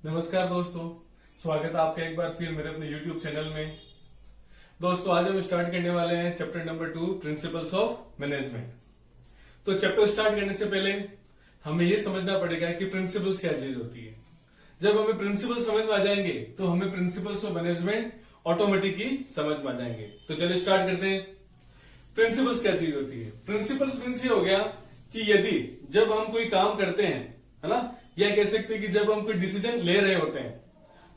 नमस्कार दोस्तों, स्वागत है आपका एक बार फिर मेरे अपने YouTube चैनल में। दोस्तों आज हम स्टार्ट करने वाले हैं chapter number 2 principles of management. तो चैप्टर स्टार्ट करने से पहले हमें ये समझना पड़ेगा कि प्रिंसिपल्स क्या चीज होती है। जब हमें प्रिंसिपल समझ में आ जाएंगे तो हमें प्रिंसिपल्स ऑफ मैनेजमेंट ऑटोमेटिक ही समझ में आ जाएंगे। तो चलिए स्टार्ट करते हैं। प्रिंसिपल्स क्या चीज होती है? प्रिंसिपल्स मीन्स ये हो गया कि यदि जब हम कोई काम करते हैं, है ना, या कह सकते हैं कि जब हम कोई डिसीजन ले रहे होते हैं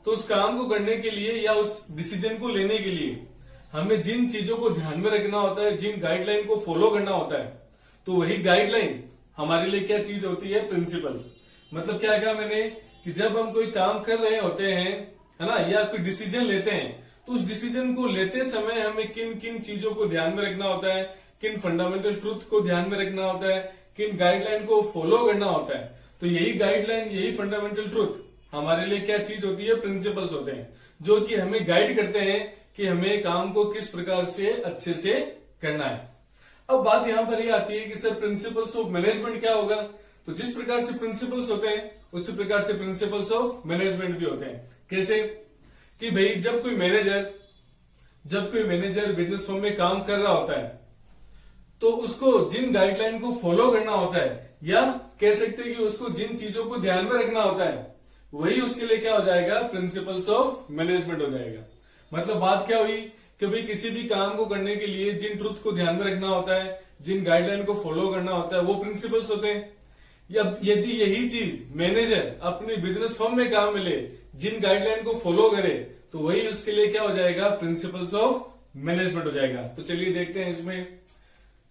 तो उस काम को करने के लिए या उस डिसीजन को लेने के लिए हमें जिन चीजों को ध्यान में रखना होता है, जिन गाइडलाइन को फॉलो करना होता है, तो वही गाइडलाइन हमारे लिए क्या चीज होती है? प्रिंसिपल्स। मतलब क्या कहा मैंने कि जब हम कोई काम कर रहे होते हैं, है ना, या कोई डिसीजन लेते हैं तो उस डिसीजन को लेते समय हमें किन किन चीजों को ध्यान में रखना होता है, किन फंडामेंटल ट्रूथ को ध्यान में रखना होता है, किन गाइडलाइन को फॉलो करना होता है। तो यही गाइडलाइन, यही फंडामेंटल ट्रूथ हमारे लिए क्या चीज होती है? प्रिंसिपल्स होते हैं, जो कि हमें गाइड करते हैं कि हमें काम को किस प्रकार से अच्छे से करना है। अब बात यहां पर यह आती है कि सर प्रिंसिपल्स ऑफ मैनेजमेंट क्या होगा? तो जिस प्रकार से प्रिंसिपल्स होते हैं उसी प्रकार से प्रिंसिपल्स ऑफ मैनेजमेंट भी होते हैं। कैसे? कि भाई जब कोई मैनेजर बिजनेस फर्म में काम कर रहा होता है तो उसको जिन गाइडलाइन को फॉलो करना होता है, या कह सकते हैं कि उसको जिन चीजों को ध्यान में रखना होता है, वही उसके लिए क्या हो जाएगा? प्रिंसिपल्स ऑफ मैनेजमेंट हो जाएगा। मतलब बात क्या हुई कि भाई किसी भी काम को करने के लिए जिन ट्रुथ को ध्यान में रखना होता है, जिन गाइडलाइन को फॉलो करना होता है, वो प्रिंसिपल्स होते हैं। या यदि यही चीज मैनेजर अपनी बिजनेस फर्म में काम मिले, जिन गाइडलाइन को फॉलो करे, तो वही उसके लिए क्या हो जाएगा? प्रिंसिपल्स ऑफ मैनेजमेंट हो जाएगा। तो चलिए देखते हैं इसमें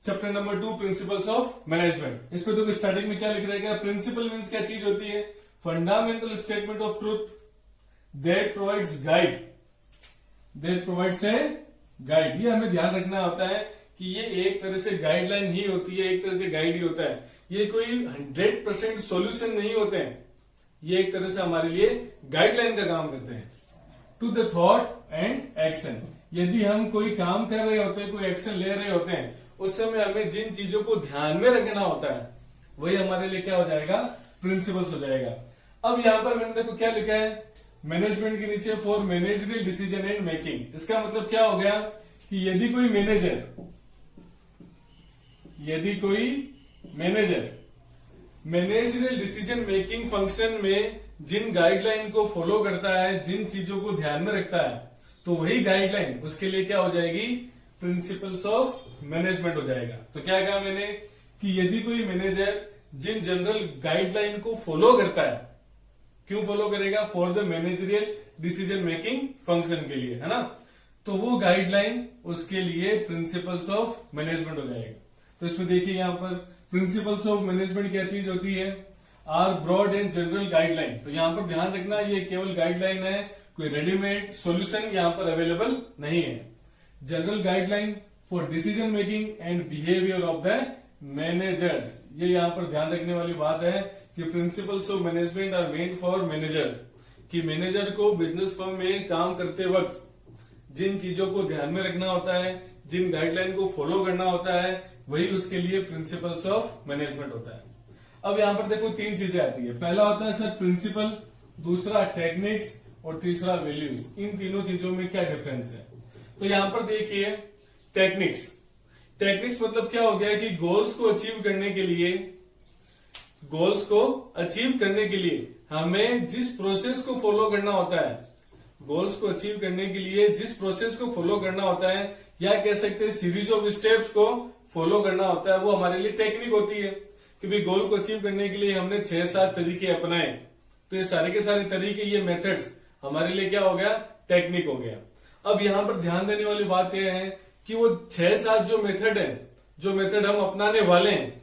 chapter number 2 principles of management. इसमें तो स्टार्टिंग में क्या लिख रहेगा? प्रिंसिपल मीन्स क्या चीज होती है? Fundamental statement of truth that provides a guide. ये हमें ध्यान रखना होता है कि ये एक तरह से गाइडलाइन ही होती है, एक तरह से गाइड ही होता है। ये कोई 100% सॉल्यूशन नहीं होते हैं, ये एक तरह से हमारे लिए गाइडलाइन का काम करते हैं। To the thought and action. यदि हम कोई काम कर रहे होते हैं, कोई एक्शन ले रहे होते हैं, उस समय हमें जिन चीजों को ध्यान में रखना होता है वही हमारे लिए क्या हो जाएगा? प्रिंसिपल्स हो जाएगा। अब यहां पर मैंने देखो क्या लिखा है मैनेजमेंट के नीचे, for managerial decision and making. इसका मतलब क्या हो गया कि यदि कोई manager managerial decision making function में जिन गाइडलाइन को फॉलो करता है, जिन चीजों को ध्यान में रखता है, तो वही गाइडलाइन उसके लिए क्या हो जाएगी? प्रिंसिपल्स ऑफ मैनेजमेंट हो जाएगा। तो क्या कहा मैंने कि यदि कोई मैनेजर जिन जनरल गाइडलाइन को फॉलो करता है, क्यों फॉलो करेगा? For the managerial decision making function के लिए, है ना, तो वो गाइडलाइन उसके लिए प्रिंसिपल्स ऑफ मैनेजमेंट हो जाएगा। तो इसमें देखिए यहां पर प्रिंसिपल्स ऑफ मैनेजमेंट क्या चीज होती है? Are broad and general guideline. तो यहां पर ध्यान रखना ये केवल गाइडलाइन है, कोई रेडीमेड सॉल्यूशन यहां पर अवेलेबल नहीं है। General guideline for decision making and behaviour of the managers. ये यहां पर ध्यान रखने वाली बात है कि principles of management are made for managers, कि मैनेजर को बिजनेस फर्म में काम करते वक्त जिन चीजों को ध्यान में रखना होता है, जिन गाइडलाइन को फॉलो करना होता है, वही उसके लिए प्रिंसिपल्स ऑफ मैनेजमेंट होता है। अब यहां पर देखो 3 चीजें आती है। पहला होता है सर प्रिंसिपल, दूसरा टेक्निक्स और तीसरा वैल्यूज। इन तीनों चीजों में क्या डिफरेंस है? तो यहां पर देखिए टेक्निक्स मतलब क्या हो गया कि गोल्स को अचीव करने के लिए हमें जिस प्रोसेस को फॉलो करना होता है, गोल्स को अचीव करने के लिए जिस प्रोसेस को फॉलो करना होता है, या कह सकते हैं सीरीज ऑफ स्टेप्स को फॉलो करना होता है, वो हमारे लिए टेक्निक होती है। कि भाई गोल को अचीव करने के लिए हमने 6-7 तरीके अपनाए, तो ये सारे के सारे तरीके, ये मेथड्स हमारे लिए क्या हो गया? टेक्निक हो गया। अब यहां पर ध्यान देने वाली बात यह है कि वो 6-7 जो मेथड हम अपनाने वाले हैं,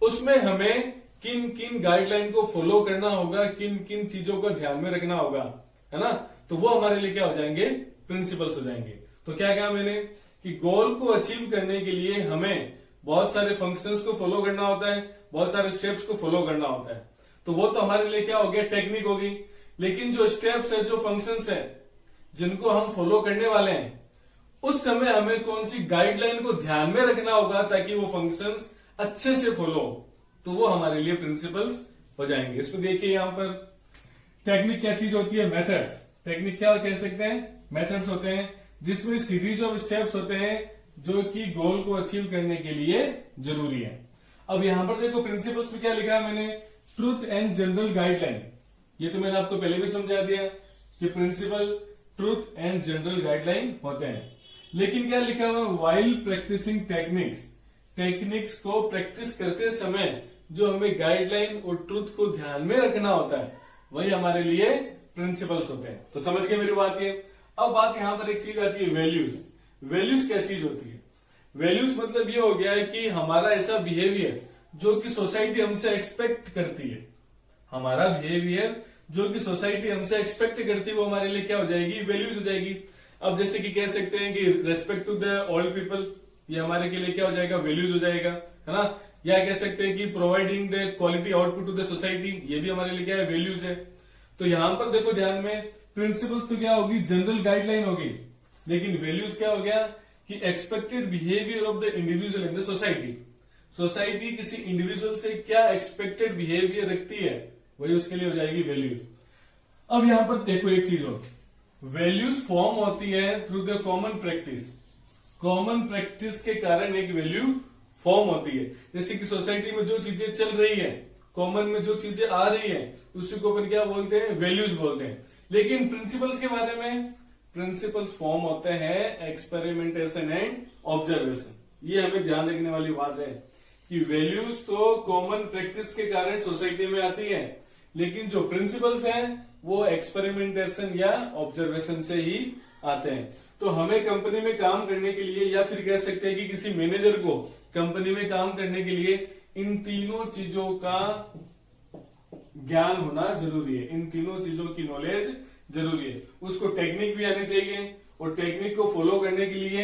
उसमें हमें किन किन गाइडलाइन को फॉलो करना होगा, किन किन चीजों का ध्यान में रखना होगा, है ना, तो वो हमारे लिए क्या हो जाएंगे? प्रिंसिपल्स हो जाएंगे। तो क्या कहा मैंने कि गोल को अचीव करने के लिए हमें बहुत सारे फंक्शंस को फॉलो करना होता है, बहुत सारे स्टेप्स को फॉलो करना होता है, तो वो तो हमारे लिए क्या हो गया? टेक्निक होगी। लेकिन जो स्टेप्स है, जो फंक्शंस है, जिनको हम फॉलो करने वाले हैं, उस समय हमें कौन सी गाइडलाइन को ध्यान में रखना होगा ताकि वो फंक्शंस अच्छे से फॉलो हो, तो वो हमारे लिए प्रिंसिपल्स हो जाएंगे। इसको देखिए यहां पर टेक्निक क्या चीज होती है? मेथड्स। टेक्निक क्या कह सकते हैं? मेथड्स होते हैं जिसमें सीरीज ऑफ स्टेप्स होते हैं जो कि गोल को अचीव करने के लिए जरूरी है। अब यहां पर देखो प्रिंसिपल्स में क्या लिखा है मैंने, ट्रूथ एंड जनरल गाइडलाइन। ये तो मैंने आपको पहले भी समझा दिया कि principle, truth and general guideline होते हैं। लेकिन क्या लिखा हुआ, वाइल प्रैक्टिसिंग टेक्निक्स, टेक्निक्स को प्रैक्टिस करते समय जो हमें गाइडलाइन और ट्रूथ को ध्यान में रखना होता है वही हमारे लिए प्रिंसिपल्स होते हैं। तो समझ गए मेरी बात ये। अब बात यहां पर एक चीज आती है, वैल्यूज। वैल्यूज क्या चीज होती है? वैल्यूज मतलब ये हो गया है कि हमारा ऐसा बिहेवियर जो कि सोसाइटी हमसे एक्सपेक्ट करती है, हमारा बिहेवियर जो कि सोसाइटी हमसे एक्सपेक्ट करती है वो हमारे लिए क्या हो जाएगी? वैल्यूज हो जाएगी। अब जैसे कि कह सकते हैं कि respect to the old people, ये हमारे के लिए क्या हो जाएगा? वैल्यूज हो जाएगा, है ना। या कह सकते हैं कि providing the quality output to the society, ये भी हमारे लिए क्या है? वैल्यूज है। तो यहां पर देखो ध्यान में, प्रिंसिपल्स तो क्या होगी? जनरल गाइडलाइन होगी। लेकिन वैल्यूज क्या हो गया कि expected behaviour of the individual in the society. Society किसी इंडिविजुअल से क्या एक्सपेक्टेड बिहेवियर रखती है वही उसके लिए हो जाएगी वैल्यूज। अब यहां पर देखो एक चीज और, वैल्यूज फॉर्म होती है through the common practice. Common practice के कारण एक वैल्यू फॉर्म होती है। जैसे कि सोसाइटी में जो चीजें चल रही है, कॉमन में जो चीजें आ रही है, उसी को अपन क्या बोलते हैं? वैल्यूज बोलते हैं। लेकिन प्रिंसिपल्स के बारे में, प्रिंसिपल्स फॉर्म होते हैं एक्सपेरिमेंटेशन एंड ऑब्जर्वेशन। ये हमें ध्यान रखने वाली बात है कि वैल्यूज तो कॉमन प्रैक्टिस के कारण सोसाइटी में आती है, लेकिन जो प्रिंसिपल्स हैं वो एक्सपेरिमेंटेशन या ऑब्जर्वेशन से ही आते हैं। तो हमें कंपनी में काम करने के लिए, या फिर कह सकते हैं कि किसी मैनेजर को कंपनी में काम करने के लिए इन तीनों चीजों का ज्ञान होना जरूरी है, इन तीनों चीजों की नॉलेज जरूरी है। उसको टेक्निक भी आनी चाहिए और टेक्निक को फॉलो करने के लिए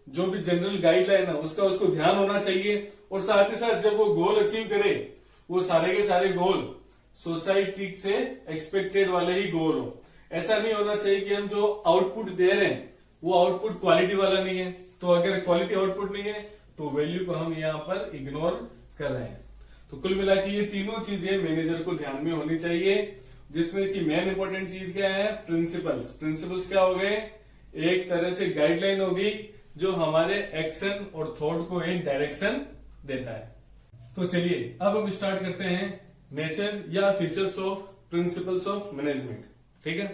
जो भी जनरल गाइडलाइन है उसका उसको ध्यान होना चाहिए। और साथ ही साथ जब वो गोल अचीव करे, वो सारे के सारे गोल सोसाइटी से एक्सपेक्टेड वाले ही गोल हो। ऐसा नहीं होना चाहिए कि हम जो आउटपुट दे रहे हैं वो आउटपुट क्वालिटी वाला नहीं है। तो अगर क्वालिटी आउटपुट नहीं है तो वैल्यू को हम यहाँ पर इग्नोर कर रहे हैं। तो कुल मिला के ये तीनों चीजें मैनेजर को ध्यान में होनी चाहिए, जिसमें कि मेन इंपॉर्टेंट चीज क्या है? प्रिंसिपल्स। प्रिंसिपल्स क्या हो गए? एक तरह से गाइडलाइन होगी जो हमारे एक्शन और थॉट को एक डायरेक्शन देता है। तो चलिए अब हम स्टार्ट करते हैं नेचर या features of principles of management. ठीक है,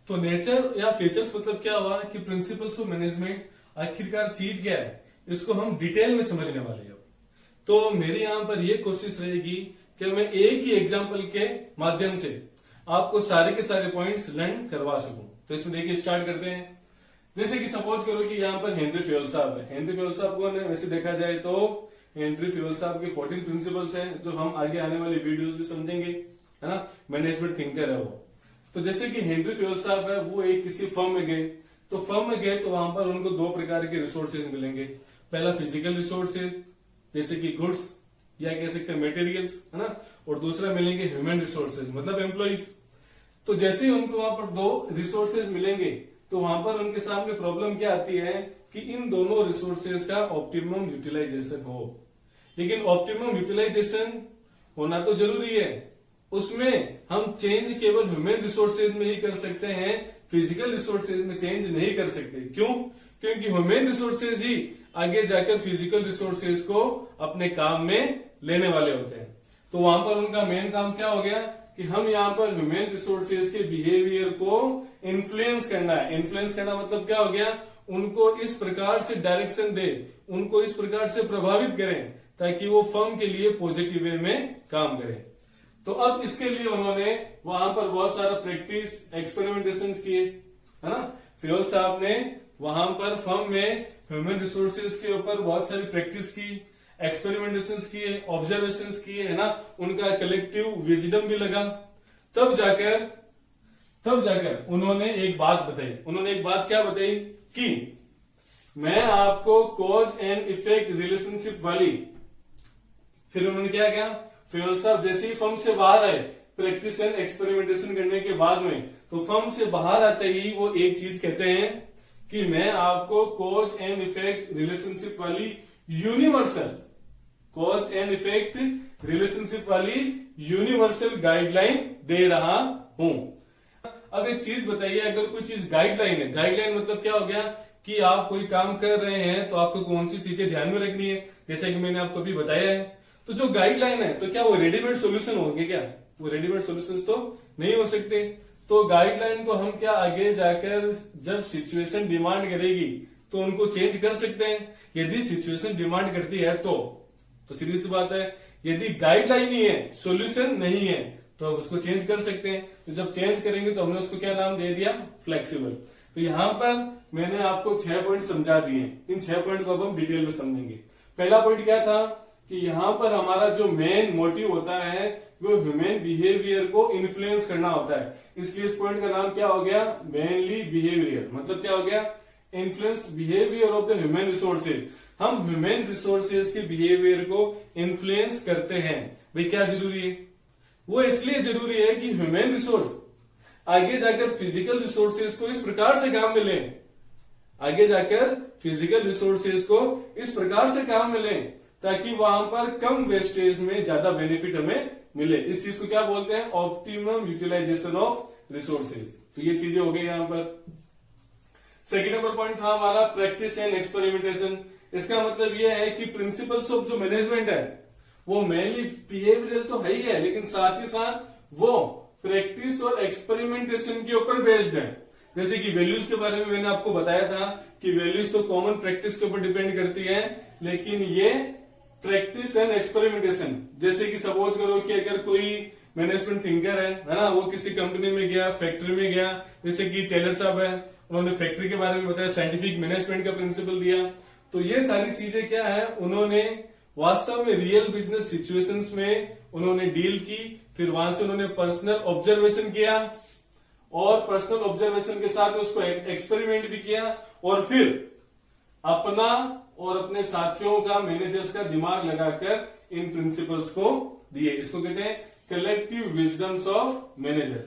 तो नेचर या फीचर्स मतलब क्या हुआ कि प्रिंसिपल्स ऑफ मैनेजमेंट आखिरकार चीज क्या है, इसको हम डिटेल में समझने वाले हैं। तो मेरी यहां पर यह कोशिश रहेगी कि मैं एक ही एग्जाम्पल के माध्यम से आपको सारे के सारे पॉइंट्स लर्न करवा सकूं। तो इसमें देखिए स्टार्ट करते हैं। जैसे कि सपोज करो कि यहाँ पर हेनरी फ्यूल साहब है। हेनरी फ्यूल साहब को वैसे देखा जाए तो हेनरी फ्यूल साहब के 14 प्रिंसिपल्स हैं जो हम आगे आने वाले वीडियोस में समझेंगे, है ना। मैनेजमेंट थिंकर है वो। तो जैसे कि हेनरी फ्यूल साहब है, वो एक किसी फर्म में गए, तो फर्म में गए तो वहां पर उनको दो प्रकार के रिसोर्सेज मिलेंगे। पहला फिजिकल रिसोर्सेज जैसे कि गुड्स या कह सकते हैं मटेरियल्स, है ना, और दूसरा मिलेंगे ह्यूमन रिसोर्सेज मतलब एम्प्लॉइज। तो जैसे ही उनको वहां पर दो रिसोर्सेज मिलेंगे तो वहां पर उनके सामने प्रॉब्लम क्या आती है कि इन दोनों रिसोर्सेज का ऑप्टिमम यूटिलाइजेशन हो। लेकिन ऑप्टिमम यूटिलाइजेशन होना तो जरूरी है, उसमें हम चेंज केवल ह्यूमन रिसोर्सेज में ही कर सकते हैं, फिजिकल रिसोर्सेज में चेंज नहीं कर सकते। क्यों? क्योंकि ह्यूमन रिसोर्सेज ही आगे जाकर फिजिकल रिसोर्सेज को अपने काम में लेने वाले होते हैं। तो वहां पर उनका मेन काम क्या हो गया कि हम यहाँ पर ह्यूमन रिसोर्सेज के बिहेवियर को इन्फ्लुएंस करना है। इन्फ्लुएंस करना मतलब क्या हो गया? उनको इस प्रकार से डायरेक्शन दे, उनको इस प्रकार से प्रभावित करें ताकि वो फर्म के लिए पॉजिटिव वे में काम करें। तो अब इसके लिए उन्होंने वहां पर बहुत सारा प्रैक्टिस एक्सपेरिमेंटेशन किए, है ना। फ्यूल साहब ने वहां पर फर्म में ह्यूमन रिसोर्सेज के ऊपर बहुत सारी प्रैक्टिस की, एक्सपेरिमेंटेशन किए, ऑब्जर्वेशन किए, है ना। उनका कलेक्टिव विजडम भी लगा। तब जाकर उन्होंने एक बात बताई। उन्होंने एक बात क्या बताई कि मैं आपको कॉज एंड इफेक्ट रिलेशनशिप वाली, फिर उन्होंने क्या किया, फ्यूल साहब जैसे ही फर्म से बाहर आए प्रैक्टिस एंड एक्सपेरिमेंटेशन करने के बाद में, तो फर्म से बाहर आते ही वो एक चीज कहते हैं कि मैं आपको कॉज एंड इफेक्ट रिलेशनशिप वाली universal, cause and effect relationship वाली यूनिवर्सल गाइडलाइन दे रहा हूं। अब एक चीज बताइए, अगर कोई चीज गाइडलाइन है, गाइडलाइन मतलब क्या हो गया कि आप कोई काम कर रहे हैं तो आपको कौन सी चीजें ध्यान में रखनी है, जैसे कि मैंने आपको अभी बताया है। तो जो गाइडलाइन है तो क्या वो रेडीमेड सॉल्यूशन होंगे क्या? वो रेडीमेड सॉल्यूशंस तो नहीं हो सकते। तो गाइडलाइन को हम क्या आगे जाकर जब सिचुएशन डिमांड करेगी तो उनको चेंज कर सकते हैं। यदि सिचुएशन डिमांड करती है तो सीधी सी बात है, यदि गाइडलाइन ही है, सॉल्यूशन नहीं है, तो हम उसको चेंज कर सकते हैं। तो जब चेंज करेंगे तो हमने उसको क्या नाम दे दिया? फ्लेक्सिबल। तो यहां पर मैंने आपको 6 पॉइंट समझा दिए। इन 6 पॉइंट को अब हम डिटेल में समझेंगे। पहला पॉइंट क्या था कि यहां पर हमारा जो मेन मोटिव होता है वो ह्यूमन बिहेवियर को इन्फ्लुएंस करना होता है। इसलिए इस पॉइंट का नाम क्या हो गया? Mainly behaviour. मतलब क्या हो गया? Influence behaviour of the human resources. हम ह्यूमन रिसोर्सेज के बिहेवियर को इन्फ्लुएंस करते हैं। भाई क्या जरूरी है? वो इसलिए जरूरी है कि ह्यूमन रिसोर्स आगे जाकर फिजिकल रिसोर्सेज को इस प्रकार से काम मिले, आगे जाकर फिजिकल रिसोर्सेज को इस प्रकार से काम मिले ताकि वहां पर कम वेस्टेज में ज्यादा बेनिफिट हमें मिले। इस चीज को क्या बोलते हैं? Optimum utilisation of resources. तो ये चीजें हो गई यहां पर। सेकेंड नंबर पॉइंट था हमारा प्रैक्टिस एंड एक्सपेरिमेंटेशन। इसका मतलब यह है कि प्रिंसिपल्स ऑफ जो मैनेजमेंट है वो मेनली बिहेवियरल तो है ही है, लेकिन साथ ही साथ वो प्रैक्टिस और एक्सपेरिमेंटेशन के ऊपर बेस्ड है। जैसे कि वैल्यूज के बारे में मैंने आपको बताया था कि वैल्यूज तो कॉमन प्रैक्टिस के ऊपर डिपेंड करती है, लेकिन ये प्रैक्टिस एंड एक्सपेरिमेंटेशन। जैसे कि सपोज करो कि अगर कोई मैनेजमेंट थिंकर है ना, वो किसी कंपनी में गया, फैक्ट्री में गया, जैसे कि टेलर साहब है, उन्होंने फैक्ट्री के बारे में बताया, साइंटिफिक मैनेजमेंट का प्रिंसिपल दिया। तो ये सारी चीजें क्या है, उन्होंने वास्तव में रियल बिजनेस सिचुएशंस में उन्होंने डील की, फिर वहां से उन्होंने पर्सनल ऑब्जर्वेशन किया और पर्सनल ऑब्जर्वेशन के साथ उसको एक्सपेरिमेंट भी किया और फिर अपना और अपने साथियों का, मैनेजर्स का दिमाग लगाकर इन प्रिंसिपल्स को दिए। इसको कहते हैं कलेक्टिव विजडम्स ऑफ मैनेजर।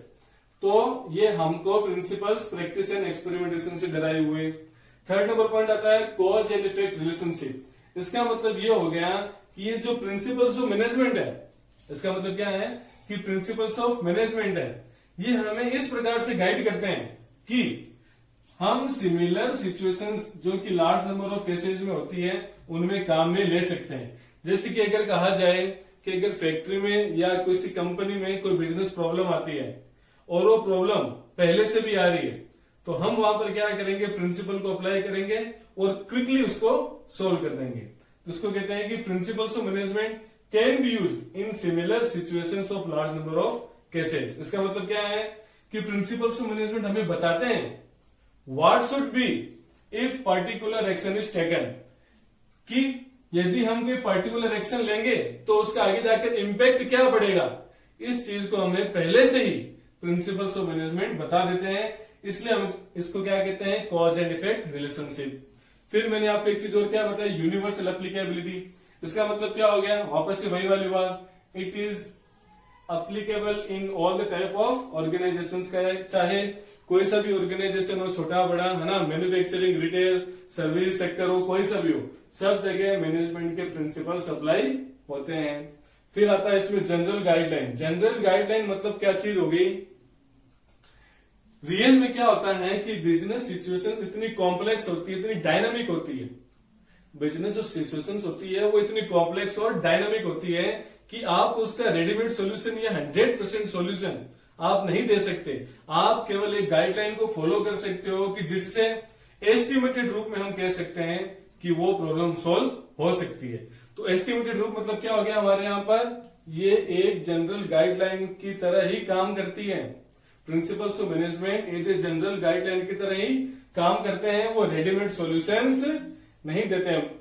तो ये हमको प्रिंसिपल्स प्रैक्टिस एंड एक्सपेरिमेंटेशन से डराए हुए। थर्ड नंबर पॉइंट आता है कॉज एंड इफेक्ट रिलेशनशिप। इसका मतलब ये हो गया कि ये जो प्रिंसिपल्स ऑफ मैनेजमेंट है, इसका मतलब क्या है कि प्रिंसिपल्स ऑफ मैनेजमेंट है, ये हमें इस प्रकार से गाइड करते हैं कि हम सिमिलर सिचुएशंस जो कि लार्ज नंबर ऑफ केसेस में होती है उनमें काम में ले सकते हैं। जैसे कि अगर कहा जाए कि अगर फैक्ट्री में या किसी कंपनी में कोई बिजनेस प्रॉब्लम आती है और वो प्रॉब्लम पहले से भी आ रही है, तो हम वहां पर क्या करेंगे? प्रिंसिपल को अप्लाई करेंगे और क्विकली उसको सोल्व कर देंगे। उसको कहते हैं कि principles of management can be use in similar situations of large number of cases. इसका मतलब क्या है कि प्रिंसिपल्स ऑफ मैनेजमेंट हमें बताते हैं what should be if particular action is taken, कि यदि हम कोई पर्टिकुलर एक्शन लेंगे तो उसका आगे जाकर इम्पैक्ट क्या पड़ेगा। इस चीज को हमें पहले से ही प्रिंसिपल्स ऑफ मैनेजमेंट बता देते हैं, इसलिए हम इसको क्या कहते हैं? Cause and effect relationship. फिर मैंने आपको एक चीज और क्या बताया? Universal applicability. इसका मतलब क्या हो गया? वापस से वही वाली बात, it is applicable in all the type of organisations का, चाहे कोई सा भी ऑर्गेनाइजेशन हो, छोटा बड़ा, है ना, मैन्युफैक्चरिंग, रिटेल, सर्विस सेक्टर हो, कोई सा भी हो, सब जगह मैनेजमेंट के प्रिंसिपल्स अप्लाई होते हैं। फिर आता है इसमें जनरल गाइडलाइन। जनरल गाइडलाइन मतलब क्या चीज हो गई? रियल में क्या होता है कि बिजनेस सिचुएशन इतनी कॉम्प्लेक्स होती है, इतनी डायनामिक होती है, बिजनेस जो सिचुएशंस होती है वो इतनी कॉम्प्लेक्स और डायनामिक होती है कि आप उसका रेडीमेड सॉल्यूशन या 100% सॉल्यूशन आप नहीं दे सकते। आप केवल एक गाइडलाइन को फॉलो कर सकते हो कि जिससे एस्टिमेटेड रूप में हम कह सकते हैं कि वो प्रॉब्लम सॉल्व हो सकती है। तो एस्टिमेटेड रूप मतलब क्या हो गया हमारे यहाँ पर? ये एक जनरल गाइडलाइन की तरह ही काम करती है। Principles of management as a general guideline की तरह ही काम करते हैं, वो रेडीमेड सॉल्यूशंस नहीं देते हैं।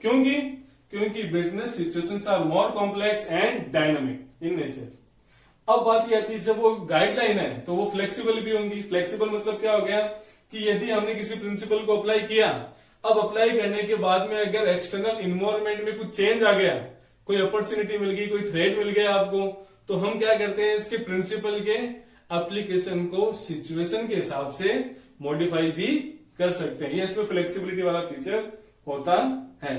क्योंकि business situations are more complex and dynamic in nature. अब बात यह आती है जब वो गाइडलाइन है तो वो फ्लेक्सिबल भी होंगी। फ्लेक्सिबल मतलब क्या हो गया कि यदि हमने किसी प्रिंसिपल को अप्लाई किया, अब अप्लाई करने के बाद में अगर एक्सटर्नल इन्वायरमेंट में कुछ चेंज आ गया, कोई अपॉर्चुनिटी मिल गई, कोई थ्रेट मिल गया आपको, तो हम क्या करते हैं? इसके प्रिंसिपल के एप्लीकेशन को सिचुएशन के हिसाब से मॉडिफाई भी कर सकते हैं। ये इसमें फ्लेक्सिबिलिटी वाला फीचर होता है।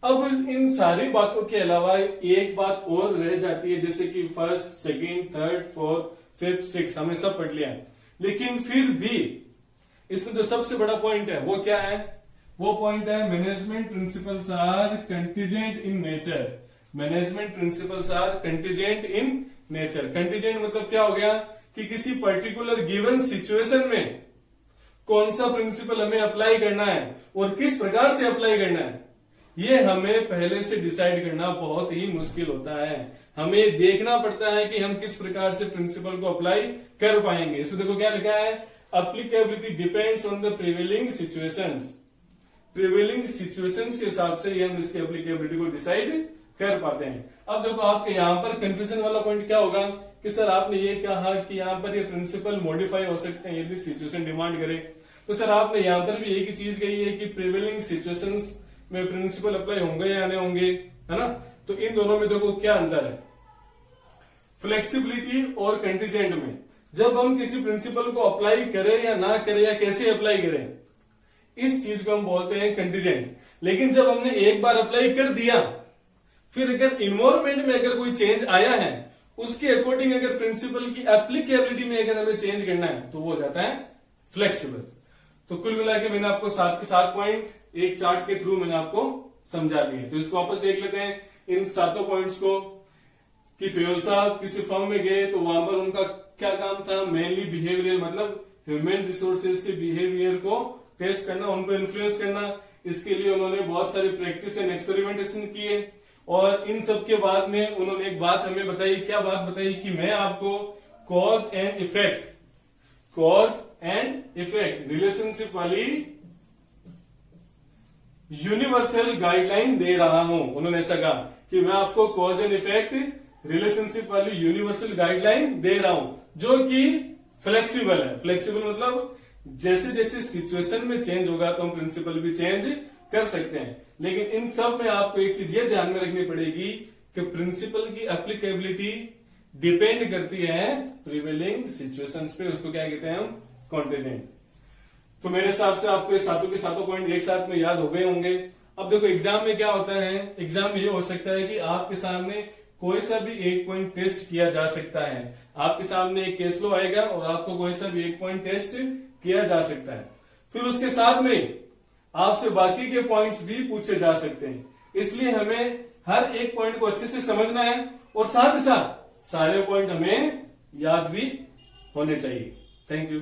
अब इन सारी बातों के अलावा एक बात और रह जाती है, जैसे कि first, second, third, fourth, fifth, six, हमने सब पढ़ लिया है। लेकिन फिर भी इसमें जो सबसे बड़ा पॉइंट है वो क्या है? वो पॉइंट है management principles are contingent in nature. Management principles are contingent in nature. Contingent मतलब क्या हो गया कि किसी पर्टिकुलर गिवन सिचुएशन में कौन सा प्रिंसिपल हमें अप्लाई करना है और किस प्रकार से अप्लाई करना है, ये हमें पहले से डिसाइड करना बहुत ही मुश्किल होता है। हमें देखना पड़ता है कि हम किस प्रकार से प्रिंसिपल को अप्लाई कर पाएंगे। इसमें देखो क्या लिखा है, applicability depends on the prevailing situations. Prevailing situations के हिसाब से हम इसकी एप्लीकेबिलिटी को डिसाइड कर पाते हैं। अब देखो आपके यहाँ पर कंफ्यूजन वाला पॉइंट क्या होगा कि सर आपने ये कहा कि यहाँ पर ये प्रिंसिपल मॉडिफाई हो सकते हैं यदि सिचुएशन डिमांड करे। तो सर आपने यहाँ पर भी एक ही चीज कही है कि प्रिवेलिंग सिचुएशंस में प्रिंसिपल अप्लाई होंगे या नहीं होंगे, है ना। तो इन दोनों में देखो क्या अंतर है, फ्लेक्सिबिलिटी और कंटीजेंट में जब हम किसी प्रिंसिपल को अप्लाई करें या ना करें या कैसे अप्लाई करें, इस चीज को हम बोलते हैं कंटीजेंट। लेकिन जब हमने एक बार अप्लाई कर दिया, फिर अगर इन्वायरमेंट में अगर कोई चेंज आया है, उसके अकॉर्डिंग अगर प्रिंसिपल की एप्लीकेबिलिटी में अगर हमें चेंज करना है तो वो हो जाता है फ्लेक्सिबल। तो कुल मिला के मैंने आपको 7 के 7 पॉइंट एक चार्ट के थ्रू मैंने आपको समझा दिए। तो इसको वापस देख लेते हैं इन 7 पॉइंट्स को कि फ्यूल साहब किसी फर्म में गए तो वहां पर उनका क्या काम था, मेनली बिहेवियर मतलब ह्यूमन रिसोर्सेज के बिहेवियर को टेस्ट करना, उनको इन्फ्लुएंस करना। इसके लिए उन्होंने बहुत सारी प्रैक्टिस एंड एक्सपेरिमेंटेशन किए और इन सब के बाद में उन्होंने एक बात हमें बताई। क्या बात बताई कि मैं आपको कॉज एंड इफेक्ट रिलेशनशिप वाली यूनिवर्सल गाइडलाइन दे रहा हूं। उन्होंने ऐसा कहा कि मैं आपको कॉज एंड इफेक्ट रिलेशनशिप वाली यूनिवर्सल गाइडलाइन दे रहा हूं जो कि फ्लेक्सिबल है। फ्लेक्सिबल मतलब जैसे जैसे सिचुएशन में चेंज होगा तो हम प्रिंसिपल भी चेंज कर सकते हैं। लेकिन इन सब में आपको एक चीज ये ध्यान में रखनी पड़ेगी कि प्रिंसिपल की एप्लीकेबिलिटी डिपेंड करती है प्रिवेलिंग सिचुएशंस पे। उसको क्या कहते हैं हम, कॉन्टीजेंट। तो मेरे हिसाब से आपको सातों के सातों पॉइंट एक साथ में याद हो गए होंगे। अब देखो एग्जाम में क्या होता है, एग्जाम में ये हो सकता है कि आपके सामने कोई सा भी एक पॉइंट टेस्ट किया जा सकता है। आपके सामने एक केस लो आएगा और आपको कोई सा भी एक पॉइंट टेस्ट किया जा सकता है। फिर उसके साथ में आपसे बाकी के पॉइंट्स भी पूछे जा सकते हैं। इसलिए हमें हर एक पॉइंट को अच्छे से समझना है और साथ ही साथ सारे पॉइंट हमें याद भी होने चाहिए। Thank you.